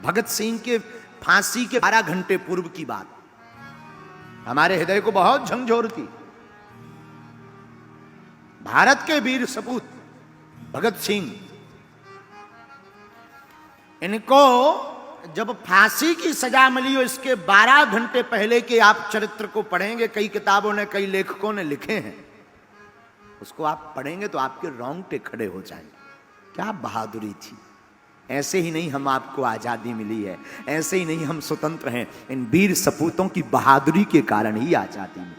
भगत सिंह के फांसी के 12 घंटे पूर्व की बात हमारे हृदय को बहुत झंझोरती। भारत के वीर सपूत भगत सिंह, इनको जब फांसी की सजा मिली हो, इसके 12 घंटे पहले के आप चरित्र को पढ़ेंगे, कई किताबों ने, कई लेखकों ने लिखे हैं, उसको आप पढ़ेंगे तो आपके रोंगटे खड़े हो जाएंगे। क्या बहादुरी थी। ऐसे ही नहीं हम आपको आजादी मिली है, ऐसे ही नहीं हम स्वतंत्र हैं, इन वीर सपूतों की बहादुरी के कारण ही आजादी मिली।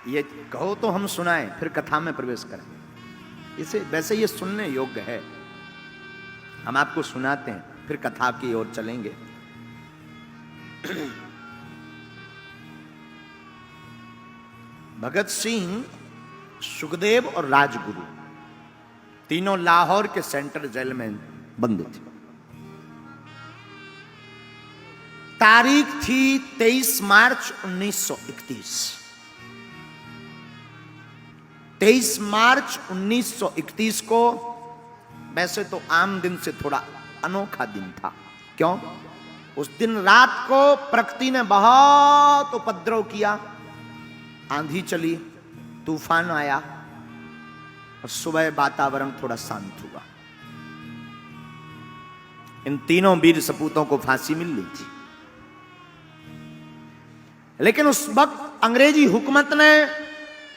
ये कहो तो हम सुनाएं, फिर कथा में प्रवेश करें। इसे वैसे ये सुनने योग्य है, हम आपको सुनाते हैं, फिर कथा की ओर चलेंगे। भगत सिंह, सुखदेव और राजगुरु तीनों लाहौर के सेंट्रल जेल में बंद थे। तारीख थी 23 मार्च 1931। 23 मार्च 1931 को वैसे तो आम दिन से थोड़ा अनोखा दिन था। क्यों? उस दिन रात को प्रकृति ने बहुत उपद्रव किया, आंधी चली, तूफान आया और सुबह वातावरण थोड़ा शांत हुआ। इन तीनों वीर सपूतों को फांसी मिल ली थी, लेकिन उस वक्त अंग्रेजी हुकूमत ने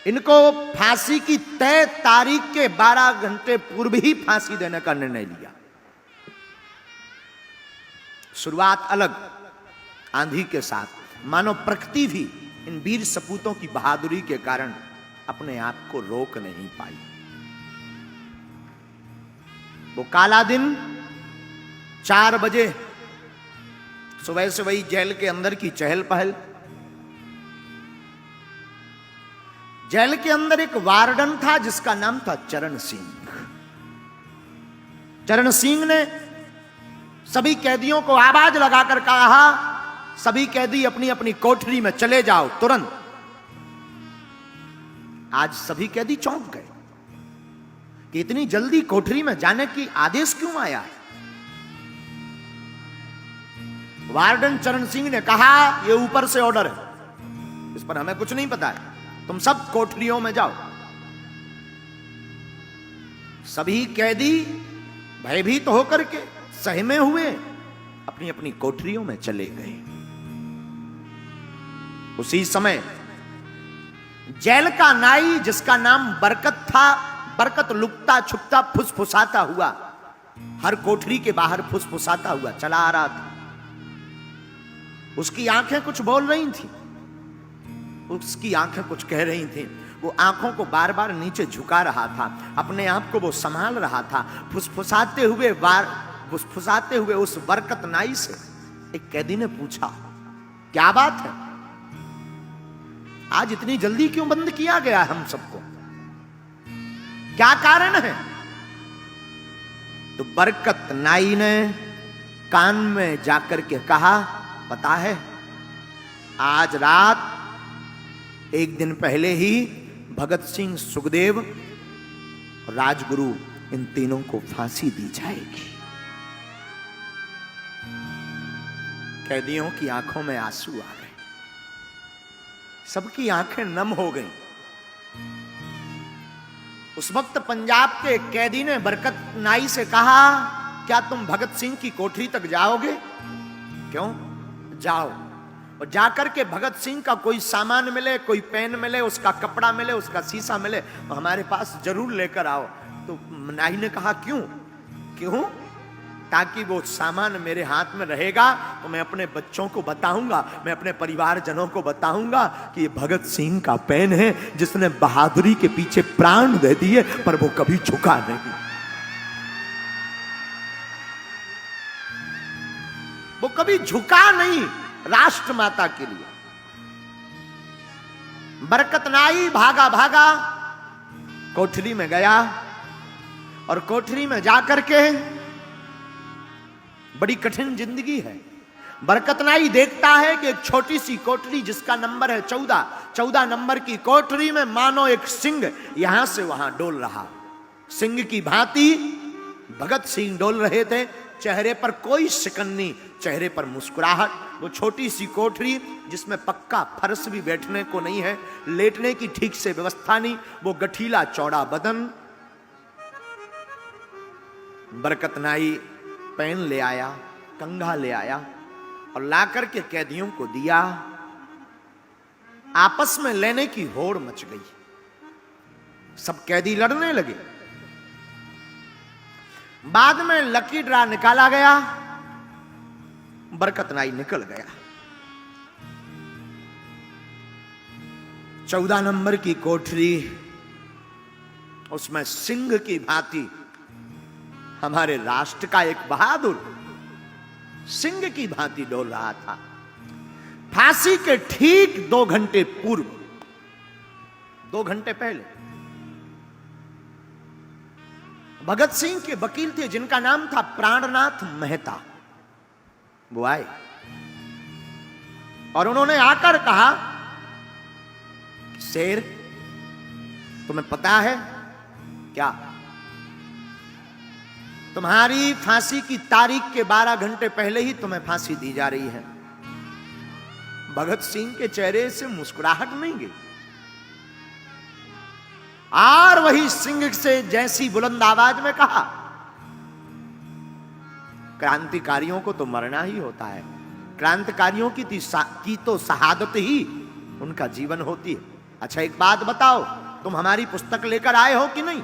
इनको फांसी की तय तारीख के 12 घंटे पूर्व ही फांसी देने का निर्णय लिया। शुरुआत अलग, आंधी के साथ, मानो प्रकृति भी इन वीर सपूतों की बहादुरी के कारण अपने आप को रोक नहीं पाई। वो काला दिन 4 बजे सुबह से वही जेल के अंदर की चहल पहल। जेल के अंदर एक वार्डन था जिसका नाम था चरण सिंह। चरण सिंह ने सभी कैदियों को आवाज लगाकर कहा, सभी कैदी अपनी अपनी कोठरी में चले जाओ तुरंत। आज सभी कैदी चौंक गए कि इतनी जल्दी कोठरी में जाने की आदेश क्यों आया है। वार्डन चरण सिंह ने कहा, यह ऊपर से ऑर्डर है, इस पर हमें कुछ नहीं पता है, तुम सब कोठरियों में जाओ। सभी कैदी भयभीत होकर के सहमे हुए अपनी अपनी कोठरियों में चले गए। उसी समय जेल का नाई, जिसका नाम बरकत था, बरकत लुकता छुपता फुसफुसाता हुआ हर कोठरी के बाहर फुसफुसाता हुआ चला आ रहा था। उसकी आंखें कुछ बोल रही थी, उसकी आंखें कुछ कह रही थी। वो आंखों को बार बार नीचे झुका रहा था, अपने आप को वो संभाल रहा था। फुसफुसाते हुए उस बरकत नाई से एक कैदी ने पूछा, क्या बात है, आज इतनी जल्दी क्यों बंद किया गया हम सबको, क्या कारण है? तो बरकत नाई ने कान में जाकर के कहा, पता है, आज रात एक दिन पहले ही भगत सिंह, सुखदेव और राजगुरु, इन तीनों को फांसी दी जाएगी। कैदियों की आंखों में आंसू आ गए, सबकी आंखें नम हो गईं। उस वक्त पंजाब के कैदी ने बरकत नाई से कहा, क्या तुम भगत सिंह की कोठरी तक जाओगे? क्यों? जाओ, और जाकर के भगत सिंह का कोई सामान मिले, कोई पेन मिले, उसका कपड़ा मिले, उसका शीशा मिले, तो हमारे पास जरूर लेकर आओ। तो नाई ने कहा, क्यों? क्यों? ताकि वो सामान मेरे हाथ में रहेगा तो मैं अपने बच्चों को बताऊंगा, मैं अपने परिवारजनों को बताऊंगा कि ये भगत सिंह का पेन है, जिसने बहादुरी के पीछे प्राण दे दिए पर वो कभी झुका नहीं। वो कभी झुका नहीं राष्ट्र माता के लिए। बरकत नाई भागा भागा कोठरी में गया, और कोठरी में जाकर के, बड़ी कठिन जिंदगी है। बरकत नाई देखता है कि एक छोटी सी कोठरी जिसका नंबर है 14 नंबर की कोठरी में मानो एक सिंह यहां से वहां डोल रहा। सिंह की भांति भगत सिंह डोल रहे थे, चेहरे पर कोई शिकन नहीं, चेहरे पर मुस्कुराहट। वो छोटी सी कोठरी जिसमें पक्का फर्श भी बैठने को नहीं है, लेटने की ठीक से व्यवस्था नहीं, वो गठीला चौड़ा बदन। बरकत नाई पेन ले आया, कंघा ले आया और लाकर के कैदियों को दिया। आपस में लेने की होड़ मच गई, सब कैदी लड़ने लगे। बाद में लकी ड्रा निकाला गया, बरकत नाई निकल गया। 14 नंबर की कोठरी, उसमें सिंह की भांति हमारे राष्ट्र का एक बहादुर सिंह की भांति डोल रहा था। फांसी के ठीक 2 घंटे पूर्व, 2 घंटे पहले भगत सिंह के वकील थे जिनका नाम था प्राणनाथ मेहता, वो आए और उन्होंने आकर कहा, शेर तुम्हें पता है क्या, तुम्हारी फांसी की तारीख के 12 घंटे पहले ही तुम्हें फांसी दी जा रही है। भगत सिंह के चेहरे से मुस्कुराहट नहीं गई और वही सिंह से जैसी बुलंद आवाज में कहा, क्रांतिकारियों को तो मरना ही होता है, क्रांतिकारियों की तो शहादत ही उनका जीवन होती है। अच्छा एक बात बताओ, तुम हमारी पुस्तक लेकर आए हो कि नहीं?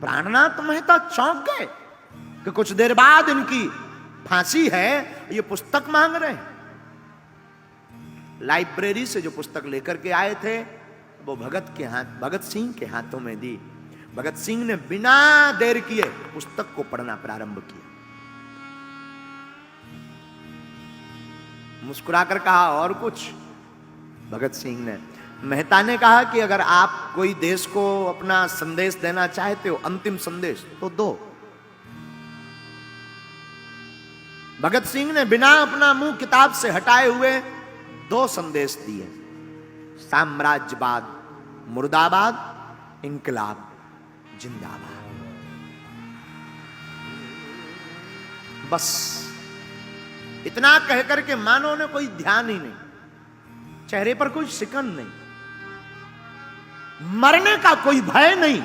प्राणनाथ मेहता चौंक गए कि कुछ देर बाद इनकी फांसी है, ये पुस्तक मांग रहे हैं। लाइब्रेरी से जो पुस्तक लेकर के आए थे वो भगत सिंह के हाथों में दी। भगत सिंह ने बिना देर किए पुस्तक को पढ़ना प्रारंभ किया। मुस्कुराकर कहा, और कुछ? भगत सिंह ने, मेहता ने कहा कि अगर आप कोई देश को अपना संदेश देना चाहते हो, अंतिम संदेश, तो दो। भगत सिंह ने बिना अपना मुंह किताब से हटाए हुए 2 संदेश दिए, साम्राज्यवाद मुर्दाबाद, इंकलाब जिंदाबाद। बस इतना कहकर के मानो ने कोई ध्यान ही नहीं, चेहरे पर कोई शिकन नहीं, मरने का कोई भय नहीं।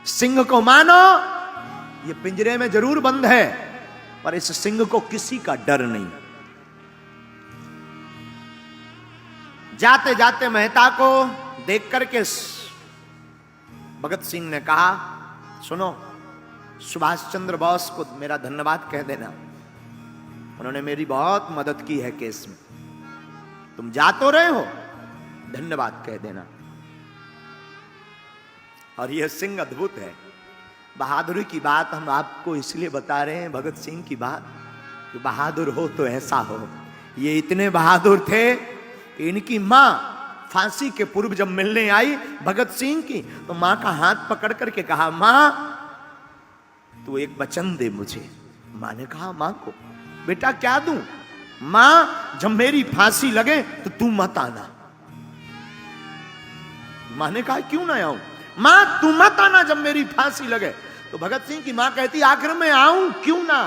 सिंह को मानो ये पिंजरे में जरूर बंद है, पर इस सिंह को किसी का डर नहीं। जाते जाते मेहता को देख करके भगत सिंह ने कहा, सुनो, सुभाष चंद्र बोस को मेरा धन्यवाद कह देना, उन्होंने मेरी बहुत मदद की है केस में। तुम जा तो रहे हो, धन्यवाद कह देना। और यह सिंह अद्भुत है। बहादुरी की बात हम आपको इसलिए बता रहे हैं, भगत सिंह की बात, कि बहादुर हो तो ऐसा हो। ये इतने बहादुर थे कि इनकी मां फांसी के पूर्व जब मिलने आई भगत सिंह की, तो मां का हाथ पकड़ करके कहा, मां तू एक वचन दे मुझे। मां ने कहा मां को, बेटा क्या दूं? मां जब मेरी फांसी लगे तो तू मत आना। मां ने कहा क्यों ना आऊं? मां तू मत आना जब मेरी फांसी लगे। तो भगत सिंह की मां कहती, आखिर मैं आऊं क्यों ना?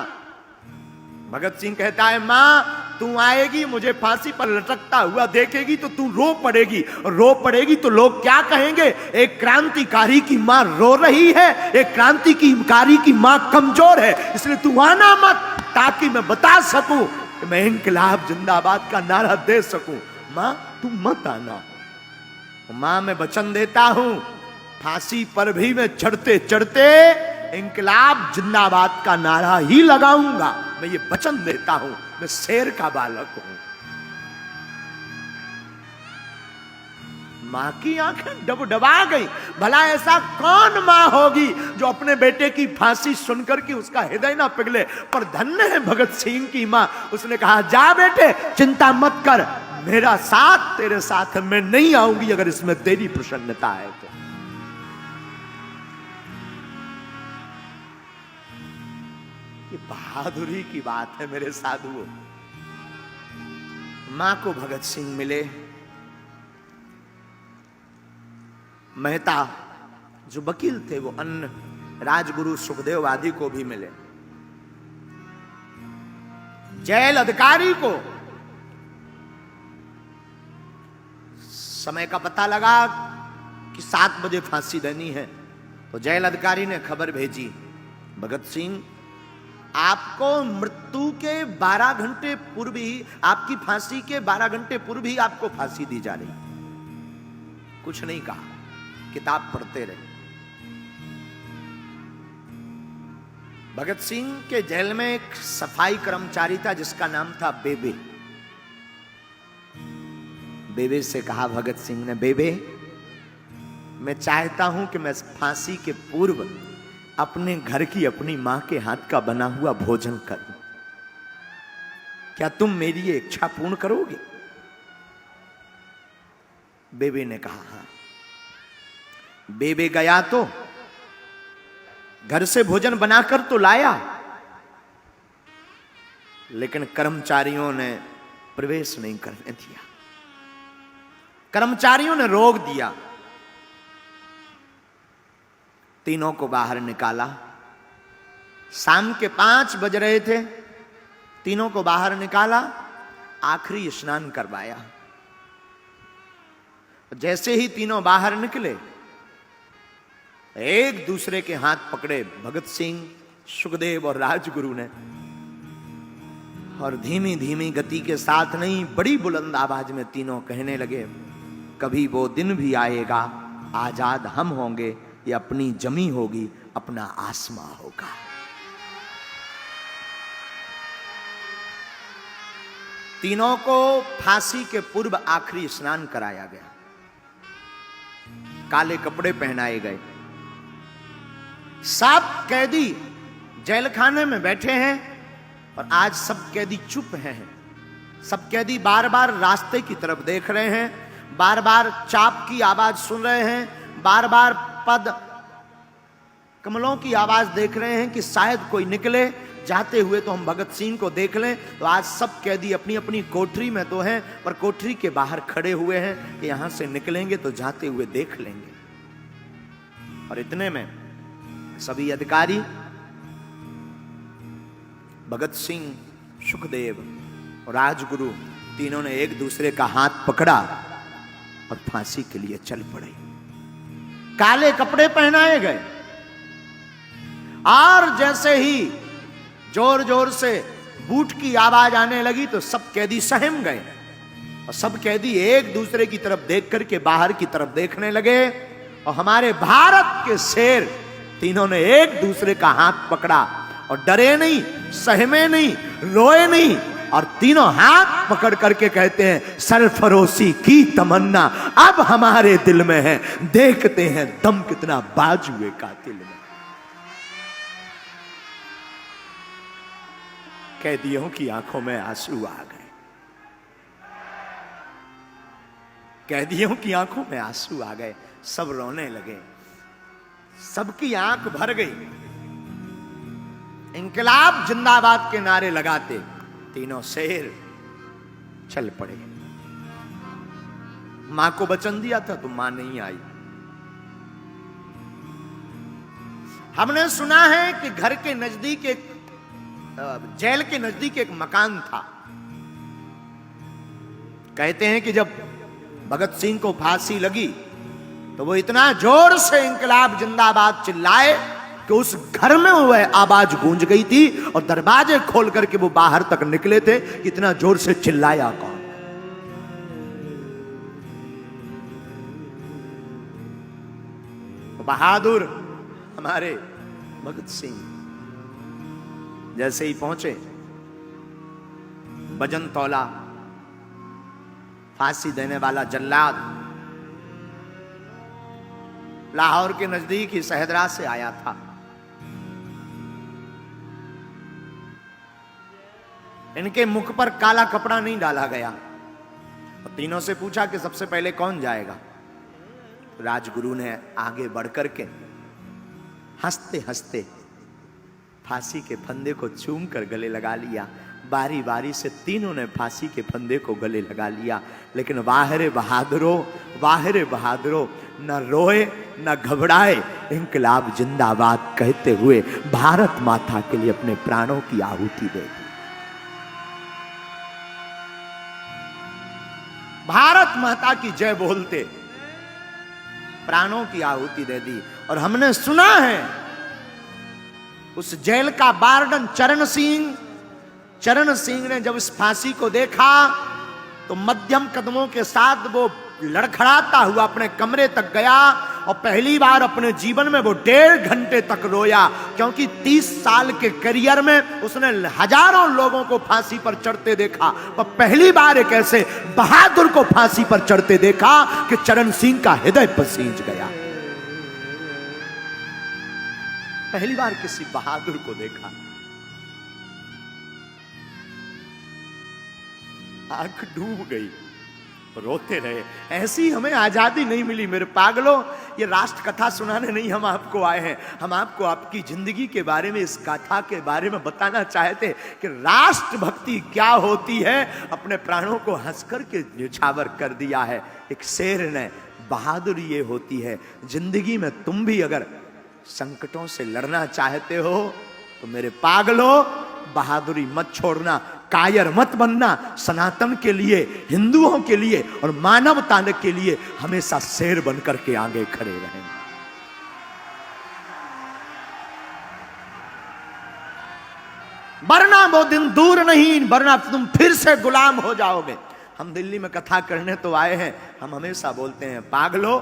भगत सिंह कहता है, मां तू आएगी, मुझे फांसी पर लटकता हुआ देखेगी तो तू रो पड़ेगी, और रो पड़ेगी तो लोग क्या कहेंगे? एक क्रांतिकारी की मां रो रही है, एक क्रांतिकारी की मां कमजोर है, इसलिए तू आना मत, ताकि मैं बता सकूं कि मैं इंकलाब जिंदाबाद का नारा दे सकूं। मां तू मत आना। मां मैं वचन देता हूं, फांसी पर भी मैं चढ़ते चढ़ते इंकलाब जिंदाबाद का नारा ही लगाऊंगा। मैं ये वचन देता हूं, मैं शेर का बालक हूं। मां की आंखें डबडबा गई। भला ऐसा कौन मां होगी जो अपने बेटे की फांसी सुनकर के उसका हृदय ना पिघले? पर धन्य है भगत सिंह की मां। उसने कहा, जा बेटे चिंता मत कर, मेरा साथ तेरे साथ है, मैं नहीं आऊंगी अगर इसमें तेरी प्रसन्नता है तो। ये बहादुरी की बात है मेरे साधुओं। मां को भगत सिंह मिले। मेहता जो वकील थे वो अन्य राजगुरु सुखदेव आदि को भी मिले। जेल अधिकारी को समय का पता लगा कि 7 बजे फांसी देनी है, तो जेल अधिकारी ने खबर भेजी, भगत सिंह आपको मृत्यु के 12 घंटे पूर्व ही, आपकी फांसी के 12 घंटे पूर्व ही आपको फांसी दी जा रही। कुछ नहीं कहा, किताब पढ़ते रहे। भगत सिंह के जेल में एक सफाई कर्मचारी था जिसका नाम था बेबे। बेबे से कहा भगत सिंह ने, बेबे मैं चाहता हूं कि मैं फांसी के पूर्व अपने घर की अपनी मां के हाथ का बना हुआ भोजन करूं, क्या तुम मेरी ये इच्छा पूर्ण करोगे? बेबे ने कहा हां। बेबे गया तो घर से भोजन बनाकर तो लाया, लेकिन कर्मचारियों ने प्रवेश नहीं करने दिया। कर्मचारियों ने रोक दिया। तीनों को बाहर निकाला। शाम के 5 बज रहे थे। तीनों को बाहर निकाला, आखिरी स्नान करवाया। जैसे ही तीनों बाहर निकले, एक दूसरे के हाथ पकड़े भगत सिंह, सुखदेव और राजगुरु ने, और धीमी धीमी गति के साथ नहीं, बड़ी बुलंद आवाज में तीनों कहने लगे, कभी वो दिन भी आएगा, आजाद हम होंगे, ये अपनी जमी होगी, अपना आसमां होगा। तीनों को फांसी के पूर्व आखिरी स्नान कराया गया, काले कपड़े पहनाए गए। सब कैदी जेल खाने में बैठे हैं और आज सब कैदी चुप हैं। सब कैदी बार बार रास्ते की तरफ देख रहे हैं, बार बार चाप की आवाज सुन रहे हैं, बार बार पद कमलों की आवाज देख रहे हैं कि शायद कोई निकले जाते हुए तो हम भगत सिंह को देख लें। तो आज सब कैदी अपनी अपनी कोठरी में तो हैं, पर कोठरी के बाहर खड़े हुए हैं कि यहां से निकलेंगे तो जाते हुए देख लेंगे। और इतने में सभी अधिकारी भगत सिंह, सुखदेव और राजगुरु तीनों ने एक दूसरे का हाथ पकड़ा और फांसी के लिए चल पड़े। काले कपड़े पहनाए गए और जैसे ही जोर जोर से बूट की आवाज आने लगी तो सब कैदी सहम गए और सब कैदी एक दूसरे की तरफ देख करके बाहर की तरफ देखने लगे। और हमारे भारत के शेर तीनों ने एक दूसरे का हाथ पकड़ा और डरे नहीं, सहमे नहीं, रोए नहीं, और तीनों हाथ पकड़ करके कहते हैं, सरफरोशी की तमन्ना अब हमारे दिल में है, देखते हैं दम कितना बाजुए कातिल में। कैदियों की आंखों में आंसू आ गए। कैदियों की आंखों में आंसू आ गए, सब रोने लगे, सबकी आंख भर गई। इंकलाब जिंदाबाद के नारे लगाते तीनों शेर चल पड़े। मां को वचन दिया था तो मां नहीं आई। हमने सुना है कि घर के नजदीक एक, जेल के नजदीक एक मकान था। कहते हैं कि जब भगत सिंह को फांसी लगी तो वो इतना जोर से इंकलाब जिंदाबाद चिल्लाए कि उस घर में वह आवाज गूंज गई थी और दरवाजे खोल करके वो बाहर तक निकले थे। इतना जोर से चिल्लाया कौन? बहादुर हमारे भगत सिंह जैसे ही पहुंचे, वजन तौला, फांसी देने वाला जल्लाद लाहौर के नजदीक ही सहदरा से आया था। इनके मुख पर काला कपड़ा नहीं डाला गया और तीनों से पूछा कि सबसे पहले कौन जाएगा। राजगुरु ने आगे बढ़कर के हंसते हंसते फांसी के फंदे को चूम कर गले लगा लिया। बारी बारी से तीनों ने फांसी के फंदे को गले लगा लिया। लेकिन वाहरे बहादुरों, वाहरे बहादुरों, न रोए न घबराए, इंकलाब जिंदाबाद कहते हुए भारत माता के लिए अपने प्राणों की आहुति दे दी। भारत माता की जय बोलते प्राणों की आहुति दे दी। और हमने सुना है उस जेल का वार्डन चरण सिंह ने जब इस फांसी को देखा तो मध्यम कदमों के साथ वो लड़खड़ाता हुआ अपने कमरे तक गया और पहली बार अपने जीवन में वो 1.5 घंटे तक रोया, क्योंकि 30 साल के करियर में उसने हजारों लोगों को फांसी पर चढ़ते देखा, और पहली बार एक ऐसे बहादुर को फांसी पर चढ़ते देखा कि चरण सिंह का हृदय पसीज गया। पहली बार किसी बहादुर को देखा, आंख डूब गई, रोते रहे। ऐसी हमें आजादी नहीं मिली मेरे पागलों। ये राष्ट्र कथा सुनाने नहीं हम आपको आए हैं, हम आपको आपकी जिंदगी के बारे में, इस गाथा के बारे में बताना चाहते कि राष्ट्रभक्ति क्या होती है। अपने प्राणों को हंस कर के न्यौछावर कर दिया है एक शेर ने। बहादुरी ये होती है, जिंदगी में तुम भी अगर संकटों से लड़ना चाहते हो तो मेरे पागलों बहादुरी मत छोड़ना, कायर मत बनना। सनातन के लिए, हिंदुओं के लिए और मानवता के लिए हमेशा शेर बनकर के आगे खड़े रहें। वरना वो दिन दूर नहीं, वरना तुम फिर से गुलाम हो जाओगे। हम दिल्ली में कथा करने तो आए हैं, हम हमेशा बोलते हैं पागलों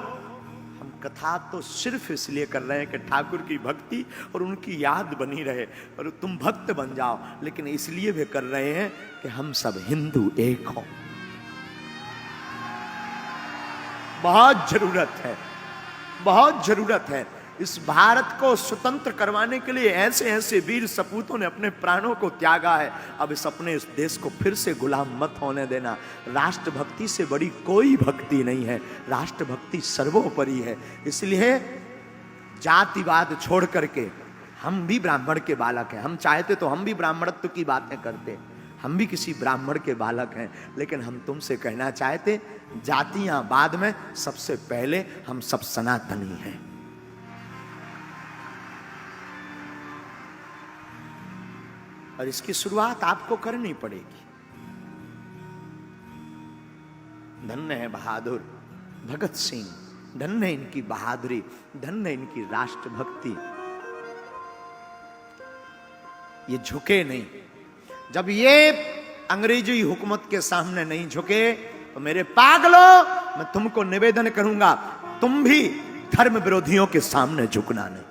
हम कथा तो सिर्फ इसलिए कर रहे हैं कि ठाकुर की भक्ति और उनकी याद बनी रहे और तुम भक्त बन जाओ, लेकिन इसलिए भी कर रहे हैं कि हम सब हिंदू एक हों। बहुत जरूरत है, बहुत जरूरत है। इस भारत को स्वतंत्र करवाने के लिए ऐसे ऐसे वीर सपूतों ने अपने प्राणों को त्यागा है। अब इस अपने इस देश को फिर से गुलाम मत होने देना। राष्ट्रभक्ति से बड़ी कोई भक्ति नहीं है, राष्ट्रभक्ति सर्वोपरि है। इसलिए जातिवाद छोड़ करके, हम भी ब्राह्मण के बालक हैं, हम चाहते तो हम भी ब्राह्मणत्व की बातें करते, हम भी किसी ब्राह्मण के बालक हैं, लेकिन हम तुमसे कहना चाहते जातियां बाद में, सबसे पहले हम सब सनातनी हैं। और इसकी शुरुआत आपको करनी पड़ेगी। धन्य है बहादुर भगत सिंह, धन्य है इनकी बहादुरी, धन्य है इनकी राष्ट्रभक्ति। ये झुके नहीं। जब ये अंग्रेजी हुकूमत के सामने नहीं झुके तो मेरे पागलों मैं तुमको निवेदन करूंगा, तुम भी धर्म विरोधियों के सामने झुकना नहीं।